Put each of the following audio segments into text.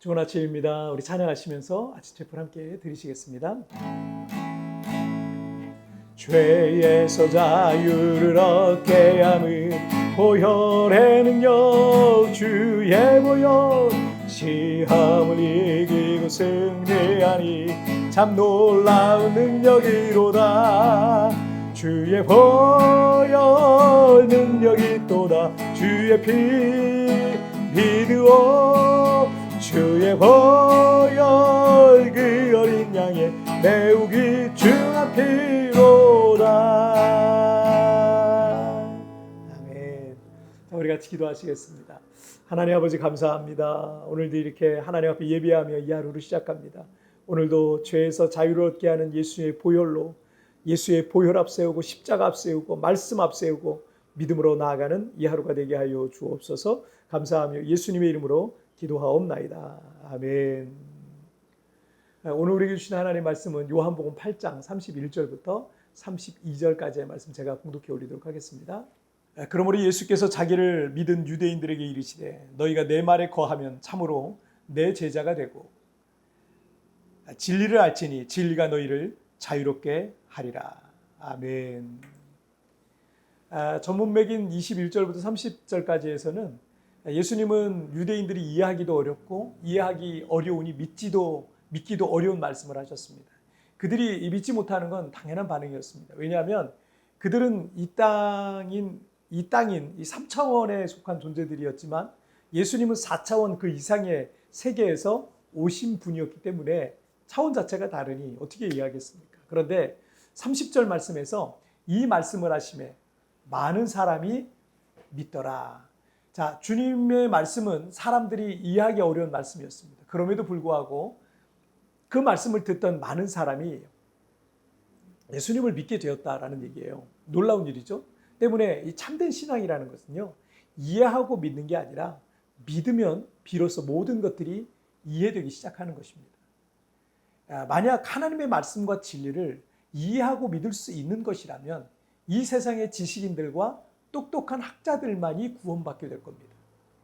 좋은 아침입니다. 우리 찬양하시면서 아침 제풀 함께 드리시겠습니다. 죄에서 자유를 얻게 함은 보혈의 능력 주의 보혈 시험을 이기고 승리하니 참 놀라운 능력이로다. 주의 보혈 능력이 또다. 주의 피 믿으오. 주의 보혈 그 어린 양의 매우 귀중한 피로다. 아멘. 자, 우리 같이 기도하시겠습니다. 하나님 아버지 감사합니다. 오늘도 이렇게 하나님 앞에 예배하며 이 하루를 시작합니다. 오늘도 죄에서 자유를 얻게 하는 예수의 보혈로 예수의 보혈 앞세우고 십자가 앞세우고 말씀 앞세우고 믿음으로 나아가는 이 하루가 되게 하여 주옵소서. 감사하며 예수님의 이름으로 기도하옵나이다. 아멘. 오늘 우리에게 주신 하나님의 말씀은 요한복음 8장 31절부터 32절까지의 말씀 제가 봉독해 올리도록 하겠습니다. 그러므로 예수께서 자기를 믿은 유대인들에게 이르시되 너희가 내 말에 거하면 참으로 내 제자가 되고 진리를 알지니 진리가 너희를 자유롭게 하리라. 아멘. 전문맥인 21절부터 30절까지에서는 예수님은 유대인들이 이해하기도 어렵고 이해하기 어려우니 믿기도 어려운 말씀을 하셨습니다. 그들이 믿지 못하는 건 당연한 반응이었습니다. 왜냐하면 그들은 이 땅인 이 3차원에 속한 존재들이었지만 예수님은 4차원 그 이상의 세계에서 오신 분이었기 때문에 차원 자체가 다르니 어떻게 이해하겠습니까? 그런데 30절 말씀에서 이 말씀을 하심에 많은 사람이 믿더라. 자, 주님의 말씀은 사람들이 이해하기 어려운 말씀이었습니다. 그럼에도 불구하고 그 말씀을 듣던 많은 사람이 예수님을 믿게 되었다라는 얘기예요. 놀라운 일이죠. 때문에 이 참된 신앙이라는 것은요, 이해하고 믿는 게 아니라 믿으면 비로소 모든 것들이 이해되기 시작하는 것입니다. 만약 하나님의 말씀과 진리를 이해하고 믿을 수 있는 것이라면 이 세상의 지식인들과 똑똑한 학자들만이 구원받게 될 겁니다.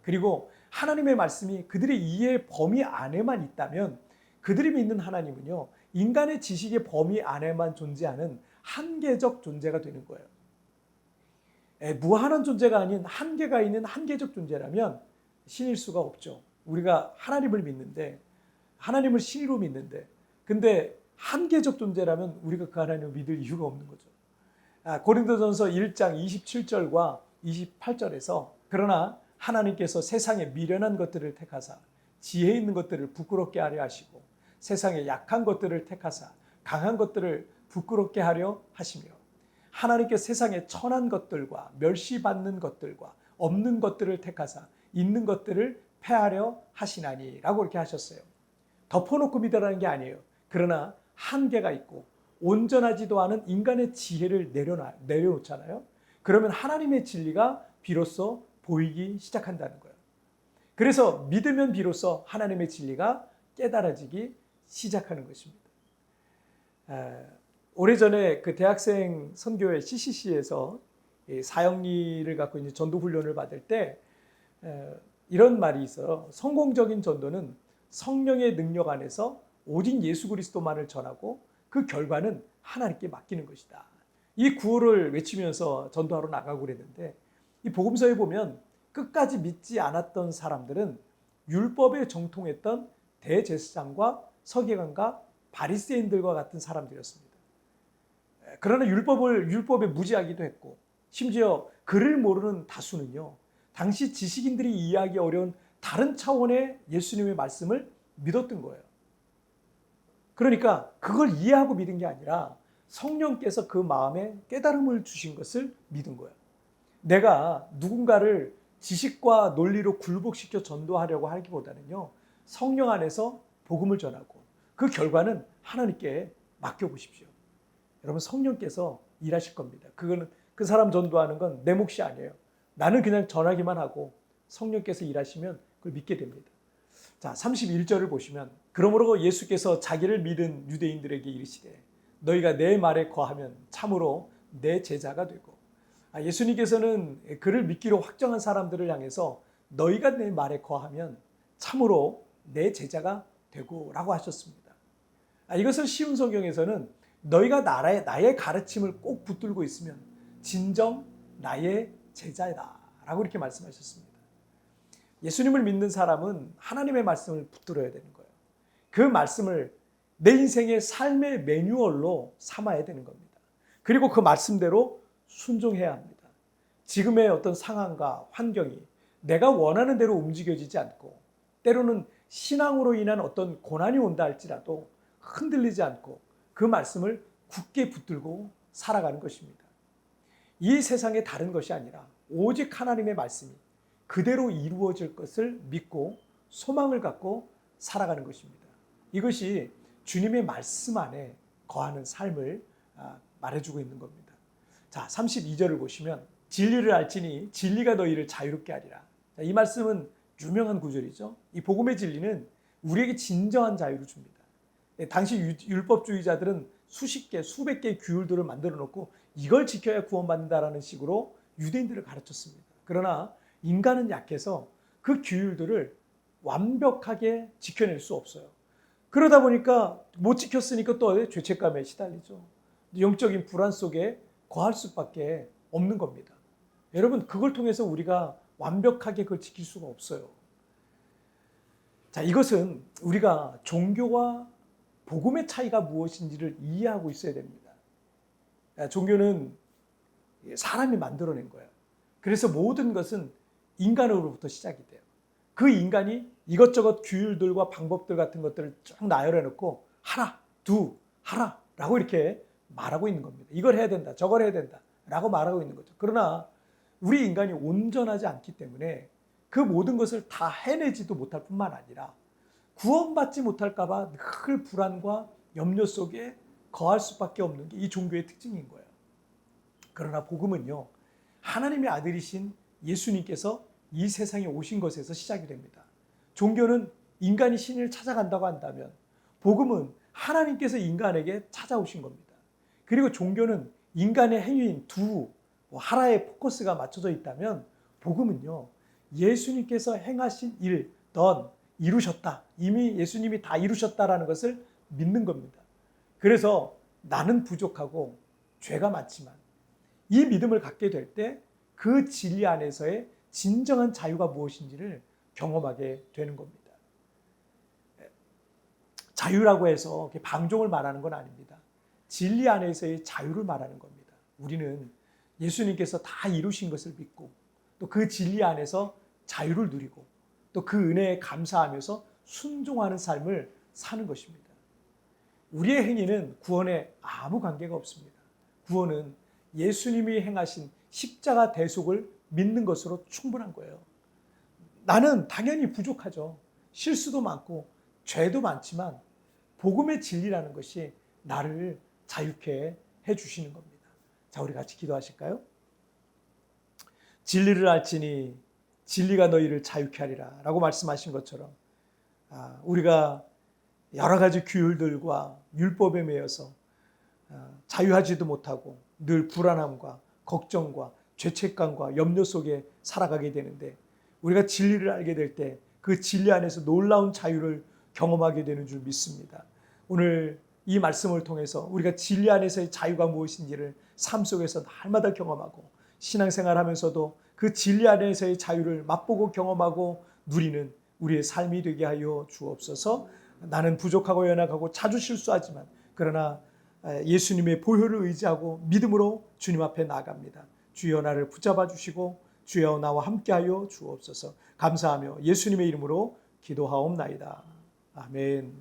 그리고 하나님의 말씀이 그들의 이해의 범위 안에만 있다면 그들이 믿는 하나님은요, 인간의 지식의 범위 안에만 존재하는 한계적 존재가 되는 거예요. 무한한 존재가 아닌 한계가 있는 한계적 존재라면 신일 수가 없죠. 우리가 하나님을 믿는데, 하나님을 신으로 믿는데, 근데 한계적 존재라면 우리가 그 하나님을 믿을 이유가 없는 거죠. 고린도전서 1장 27절과 28절에서 그러나 하나님께서 세상에 미련한 것들을 택하사 지혜 있는 것들을 부끄럽게 하려 하시고 세상에 약한 것들을 택하사 강한 것들을 부끄럽게 하려 하시며 하나님께서 세상에 천한 것들과 멸시받는 것들과 없는 것들을 택하사 있는 것들을 패하려 하시나니 라고 이렇게 하셨어요. 덮어놓고 믿으라는 게 아니에요. 그러나 한계가 있고 온전하지도 않은 인간의 지혜를 내려놓잖아요. 그러면 하나님의 진리가 비로소 보이기 시작한다는 거예요. 그래서 믿으면 비로소 하나님의 진리가 깨달아지기 시작하는 것입니다. 오래전에 그 대학생 선교회 CCC에서 사역리를 갖고 이제 전도 훈련을 받을 때 이런 말이 있어요. 성공적인 전도는 성령의 능력 안에서 오직 예수 그리스도만을 전하고 그 결과는 하나님께 맡기는 것이다. 이 구호를 외치면서 전도하러 나가고 그랬는데 이 복음서에 보면 끝까지 믿지 않았던 사람들은 율법에 정통했던 대제사장과 서기관과 바리새인들과 같은 사람들이었습니다. 그러나 율법에 무지하기도 했고 심지어 글을 모르는 다수는요, 당시 지식인들이 이해하기 어려운 다른 차원의 예수님의 말씀을 믿었던 거예요. 그러니까 그걸 이해하고 믿은 게 아니라 성령께서 그 마음에 깨달음을 주신 것을 믿은 거예요. 내가 누군가를 지식과 논리로 굴복시켜 전도하려고 하기보다는요, 성령 안에서 복음을 전하고 그 결과는 하나님께 맡겨보십시오. 여러분, 성령께서 일하실 겁니다. 그거는 그 사람 전도하는 건 내 몫이 아니에요. 나는 그냥 전하기만 하고 성령께서 일하시면 그걸 믿게 됩니다. 자, 31절을 보시면 그러므로 예수께서 자기를 믿은 유대인들에게 이르시되 너희가 내 말에 거하면 참으로 내 제자가 되고 예수님께서는 그를 믿기로 확정한 사람들을 향해서 너희가 내 말에 거하면 참으로 내 제자가 되고 라고 하셨습니다. 이것을 쉬운 성경에서는 너희가 나의 가르침을 꼭 붙들고 있으면 진정 나의 제자다 라고 이렇게 말씀하셨습니다. 예수님을 믿는 사람은 하나님의 말씀을 붙들어야 되는 거예요. 그 말씀을 내 인생의 삶의 매뉴얼로 삼아야 되는 겁니다. 그리고 그 말씀대로 순종해야 합니다. 지금의 어떤 상황과 환경이 내가 원하는 대로 움직여지지 않고 때로는 신앙으로 인한 어떤 고난이 온다 할지라도 흔들리지 않고 그 말씀을 굳게 붙들고 살아가는 것입니다. 이 세상에 다른 것이 아니라 오직 하나님의 말씀이 그대로 이루어질 것을 믿고 소망을 갖고 살아가는 것입니다. 이것이 주님의 말씀 안에 거하는 삶을 말해주고 있는 겁니다. 자, 32절을 보시면 진리를 알지니 진리가 너희를 자유롭게 하리라. 자, 이 말씀은 유명한 구절이죠. 이 복음의 진리는 우리에게 진정한 자유를 줍니다. 당시 율법주의자들은 수십 개, 수백 개의 규율들을 만들어 놓고 이걸 지켜야 구원받는다라는 식으로 유대인들을 가르쳤습니다. 그러나 인간은 약해서 그 규율들을 완벽하게 지켜낼 수 없어요. 그러다 보니까 못 지켰으니까 또 죄책감에 시달리죠. 영적인 불안 속에 거할 수밖에 없는 겁니다. 여러분, 그걸 통해서 우리가 완벽하게 그걸 지킬 수가 없어요. 자, 이것은 우리가 종교와 복음의 차이가 무엇인지를 이해하고 있어야 됩니다. 종교는 사람이 만들어낸 거예요. 그래서 모든 것은 인간으로부터 시작이 돼요. 그 인간이 이것저것 규율들과 방법들 같은 것들을 쭉 나열해 놓고 하나, 하라 라고 이렇게 말하고 있는 겁니다. 이걸 해야 된다, 저걸 해야 된다 라고 말하고 있는 거죠. 그러나 우리 인간이 온전하지 않기 때문에 그 모든 것을 다 해내지도 못할 뿐만 아니라 구원받지 못할까 봐 늘 불안과 염려 속에 거할 수밖에 없는 게 이 종교의 특징인 거예요. 그러나 복음은요, 하나님의 아들이신 예수님께서 이 세상에 오신 것에서 시작이 됩니다. 종교는 인간이 신을 찾아간다고 한다면 복음은 하나님께서 인간에게 찾아오신 겁니다. 그리고 종교는 인간의 행위인 하나의 포커스가 맞춰져 있다면 복음은요, 예수님께서 행하신 일, 이루셨다. 이미 예수님이 다 이루셨다라는 것을 믿는 겁니다. 그래서 나는 부족하고 죄가 많지만 이 믿음을 갖게 될 때 그 진리 안에서의 진정한 자유가 무엇인지를 경험하게 되는 겁니다. 자유라고 해서 방종을 말하는 건 아닙니다. 진리 안에서의 자유를 말하는 겁니다. 우리는 예수님께서 다 이루신 것을 믿고 또 그 진리 안에서 자유를 누리고 또 그 은혜에 감사하면서 순종하는 삶을 사는 것입니다. 우리의 행위는 구원에 아무 관계가 없습니다. 구원은 예수님이 행하신 십자가 대속을 믿는 것으로 충분한 거예요. 나는 당연히 부족하죠. 실수도 많고 죄도 많지만 복음의 진리라는 것이 나를 자유케 해주시는 겁니다. 자, 우리 같이 기도하실까요? 진리를 알지니 진리가 너희를 자유케 하리라 라고 말씀하신 것처럼 우리가 여러 가지 규율들과 율법에 매여서 자유하지도 못하고 늘 불안함과 걱정과 죄책감과 염려 속에 살아가게 되는데 우리가 진리를 알게 될 때 그 진리 안에서 놀라운 자유를 경험하게 되는 줄 믿습니다. 오늘 이 말씀을 통해서 우리가 진리 안에서의 자유가 무엇인지를 삶 속에서 날마다 경험하고 신앙생활하면서도 그 진리 안에서의 자유를 맛보고 경험하고 누리는 우리의 삶이 되게 하여 주옵소서. 나는 부족하고 연약하고 자주 실수하지만 그러나 예수님의 보혈을 의지하고 믿음으로 주님 앞에 나아갑니다. 주여 나를 붙잡아 주시고 주여 나와 함께하여 주옵소서. 감사하며 예수님의 이름으로 기도하옵나이다. 아멘.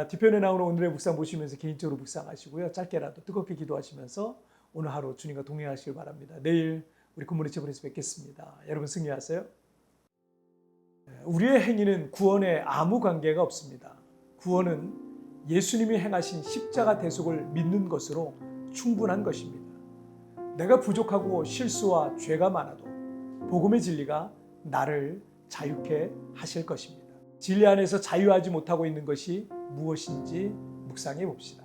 뒤편에 나오는 오늘의 묵상 보시면서 개인적으로 묵상하시고요. 짧게라도 뜨겁게 기도하시면서 오늘 하루 주님과 동행하시길 바랍니다. 내일 우리 굿모닝 채플에서 뵙겠습니다. 여러분 승리하세요. 우리의 행위는 구원에 아무 관계가 없습니다. 구원은 예수님이 행하신 십자가 대속을 믿는 것으로 충분한 것입니다. 내가 부족하고 실수와 죄가 많아도 복음의 진리가 나를 자유케 하실 것입니다. 진리 안에서 자유하지 못하고 있는 것이 무엇인지 묵상해 봅시다.